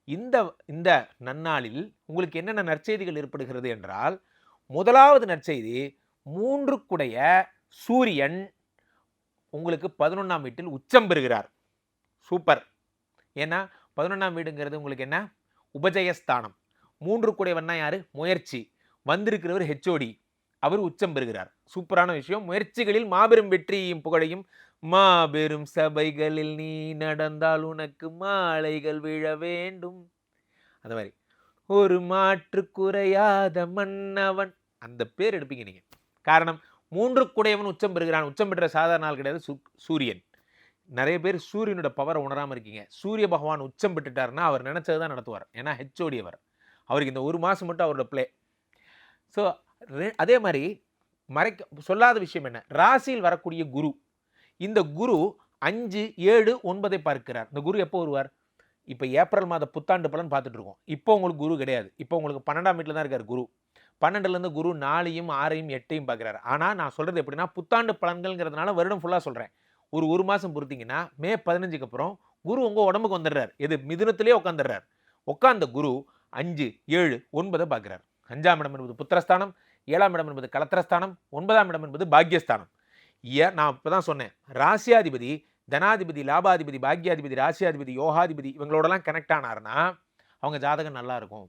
இந்த இந்த நன்னாளில் உங்களுக்கு என்னென்ன நற்செய்திகள் ஏற்படுகிறது என்றால், முதலாவது நற்செய்தி 3 சூரியன் உங்களுக்கு 11ஆம் வீட்டில் உச்சம் பெறுகிறார். சூப்பர். ஏன்னா 11ஆம் வீடுங்கிறது உங்களுக்கு என்ன? உபஜயஸ்தானம். 3 யாரு? முயற்சி. வந்திருக்கிறவர் ஹெச்ஓடி. அவர் உச்சம் பெறுகிறார். சூப்பரான விஷயம். முயற்சிகளில் மாபெரும் வெற்றியும் புகழையும் மாபெரும் சபைகளில் நீ நடந்தால் உனக்கு மாலைகள் விழ வேண்டும். அந்த மாதிரி ஒரு மாற்று குறையாத மன்னவன் அந்த பேர் எடுப்பீங்க நீங்க. காரணம் 3 உச்சம் பெறுகிறான். உச்சம் பெற்ற சாதாரண நாள் கிடையாது. சூரியன். நிறைய பேர் சூரியனோட பவரை உணராம இருக்கீங்க. சூரிய பகவான் உச்சம் பெற்றுட்டாருன்னா அவர் நினைச்சதுதான் நடத்துவார். ஏன்னா ஹெச்ஓடி அவர். அவருக்கு இந்த 1 மாசம் மட்டும் அவரோட பிளே. ஸோ அதே மாதிரி சொல்லாத விஷயம் என்ன? ராசியில் வரக்கூடிய குரு. இந்த குரு 5, 7, 9 பார்க்கிறார். இந்த குரு எப்போ வருவார்? இப்போ ஏப்ரல் மாத புத்தாண்டு பலன் பார்த்துட்டு இருக்கோம். இப்போ உங்களுக்கு குரு கிடையாது. இப்போ உங்களுக்கு 12ஆம் வீட்டில் தான் இருக்கார் குரு. 12லேருந்து குரு 4ஐயும் 6ஐயும் 8ஐயும் பார்க்குறாரு. ஆனால் நான் சொல்கிறது எப்படின்னா புத்தாண்டு பலன்கள்ங்கிறதுனால வருடம் ஃபுல்லாக சொல்கிறேன். ஒரு மாதம் பொறுத்தீங்கன்னா மே 15க்கு அப்புறம் குரு உங்கள் உடம்புக்கு வந்துடுறார். எது மிதுனத்திலே உட்காந்துடுறார். உட்காந்த குரு 5, 7, 9 பார்க்குறார். 5ஆம் இடம் என்பது புத்திரஸ்தானம், 7ஆம் இடம் என்பது கலத்திரஸ்தானம், 9ஆம் இடம் என்பது பாக்யஸ்தானம். நான் இப்போ தான் சொன்னேன். ராசியாதிபதி, தனாதிபதி, லாபாதிபதி, பாக்யாதிபதி, ராசியாதிபதி, யோகாதிபதி இவங்களோடலாம் கனெக்ட் ஆனார்னா அவங்க ஜாதகம் நல்லா இருக்கும்.